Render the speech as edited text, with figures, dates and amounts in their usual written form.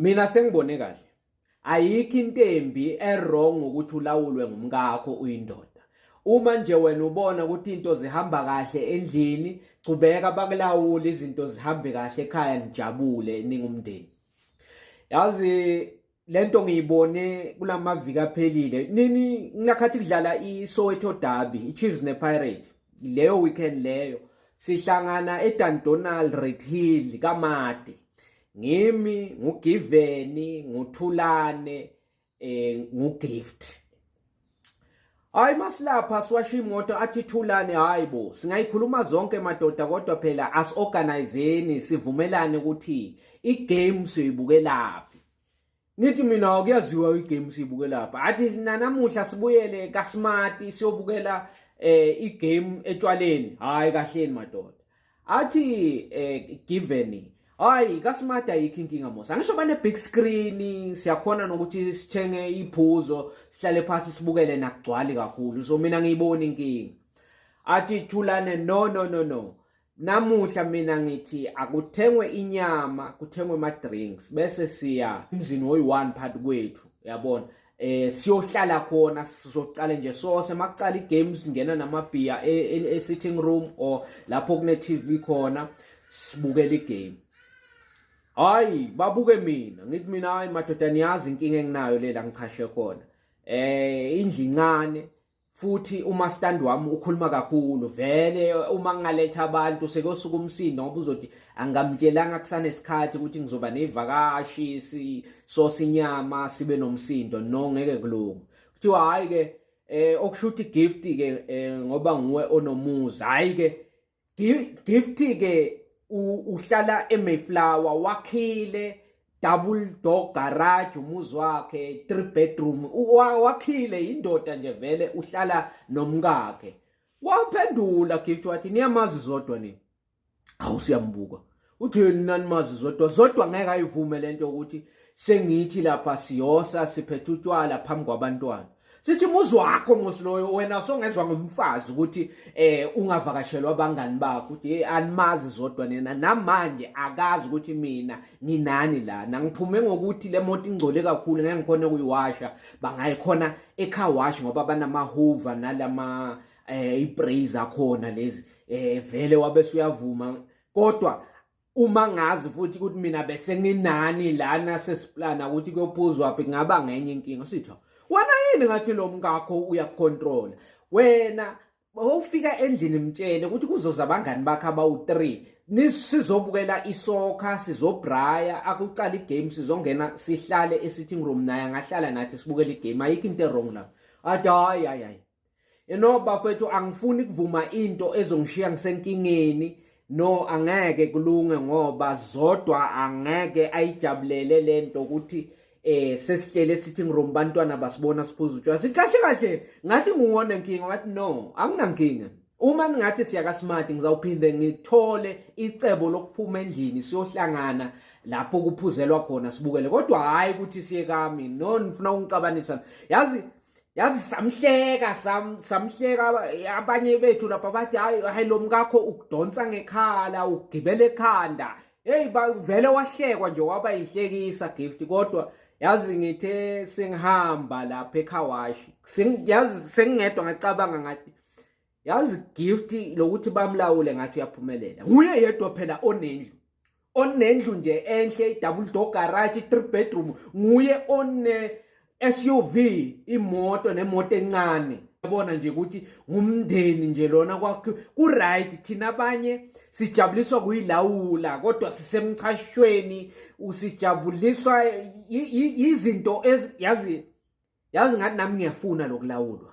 Mina sengibone kahle. Ayikho into embi wrong ukuthi ulawulwe ngumkakho uyindoda. Uma nje wena ubona ukuthi into zihamba kahle endlini, cubeka bakulawula izinto zihambe kahle ekhaya nijabule ningumndeni. Yazi lento ngiyibone kulamaviki aphelile. Nini ngilakhathi kudlala iSoweto Derby, iChiefs nePirate. Leyo weekend leyo sihlangana eDandonal Red Hill kaMadi. Ngimi nguGiveni, nguThulani, nguGift. Hayi masilapha siwasha imoto athi Thulani hayibo singayikhuluma zonke madoda kodwa phela as-organizeni sivumelane ukuthi iGame siyoyibukelaphi. Nithi mina kuyaziwa iGame siyoyibukelaphi. Athi namuhla sibuyele kaSmart siyobukela iGame etshwaleni. Hayi kahleni madoda. Athi Giveni hayi kaSmart ayikho inkinga mos. Angisho bane big screen siyakhona nokuthi sithenge iphuzo sihlale phansi sibukele nakugcwali kakhulu. So mina ngiyibona inkinga. Athi Thulane no. Namuhla mina ngithi akuthengwe inyama, kuthengwe maDrinks bese siya emzini oyi1 part kwethu. Uyabona? Siyohlala khona sizoqala nje sose makucala iGame singena namaBeer esitting room or lapho kune TV khona sibukela iGame. Hayi babuke mina ngithi mina hayi madoda niyazi inkinga enginayo lela ngichashe khona indlu incane futhi uma stand wami ukhuluma kakhulu vele uma ngingaletha abantu sekosuka umsindo ngoba uzothi angamtshelanga kusanesikhathi ukuthi ngizoba nevakashi sisosa inyama sibe nomsindo no ngeke kulunga kuthiwa hayi ke okushuthi gift ke ngoba nguwe onomuzi hayi ke gift ke uhlala eMayflower wakhile double door garage umuzi wakhe 3 bedroom wakhile indoda nje vele uhlala nomkakhe. Waphendula Gift wathi niyamazi zodwa nini? Hawu siyambuka. Utheni nanimazi zodwa ngeke ayivume lento ukuthi sengithi lapha siyosa siphethe utshwala phambi kwabantwana. Sithi muzi wakho mosiloyo wena songezwa ngumfazi ukuthi ungavakashelwa abangani bakho ukuthi animazi zodwa nina namanje akazi ukuthi mina ninani la ngiphume ngokuthi le moto ingcole kakhulu ngeke ngikhona ukuyiwasha bangayikhona eCar wash ngoba banama hoover nalama ibraze akhona lezi vele wabe uyavuma kodwa uma ngazi futhi ukuthi mina bese nginani lana sesiplana ukuthi kuyophuzwa phi ngaba ngenye inkinga sithi wena yini ngathi lo mkakho uyakucontrol wena ufika endlini mtshele ukuthi kuzoza abangani bakhe abawu3 nisizobukela isoccer sizobraya akucala iGame sizongena sihlale esitting room naye ngahlala nathi sibukela iGame ayikho into wrong la athi hayi bafethu angifuni ukuvuma into ezongishiya ngisenkingeni no angeke kulunge ngoba zodwa angeke ayijabulele lento ukuthi sesihlele sitting room bantwana basibona siphuza utshwala sithi kahle ngathi ngiwona inkinga wathi no anginankinga uma ningathi siya kaSmart ngizawuphinde ngithole icebo lokuphuma endlini siyohlangana lapho kuphuzelwa khona sibukele kodwa hayi ukuthi siye kami no nifuna ungicabanisa yazi samhleka abanye bethu lapha bathi hayi lo mkakho ukudonsa ngekhala ugibele ekhanda vele wahlekwa nje waba yihlekisa Gift kodwa yazi ngithe sengihamba lapha eCar wash yazi sengingedwa ngacabanga ngathi yazi Gift lokuthi bamlawule ngathi uyaphumelela nguye yedwa phela onendlu nje enhle double door garage 3 bedroom nguye one SUV imoto nemoto encane yabona nje ukuthi ngumndeni nje lona kwakhe ku right thina abanye sijabuliswa kuyilawula kodwa sisemchashweni usijabuliswa izinto yazi ngathi nami ngiyafuna lokulawulwa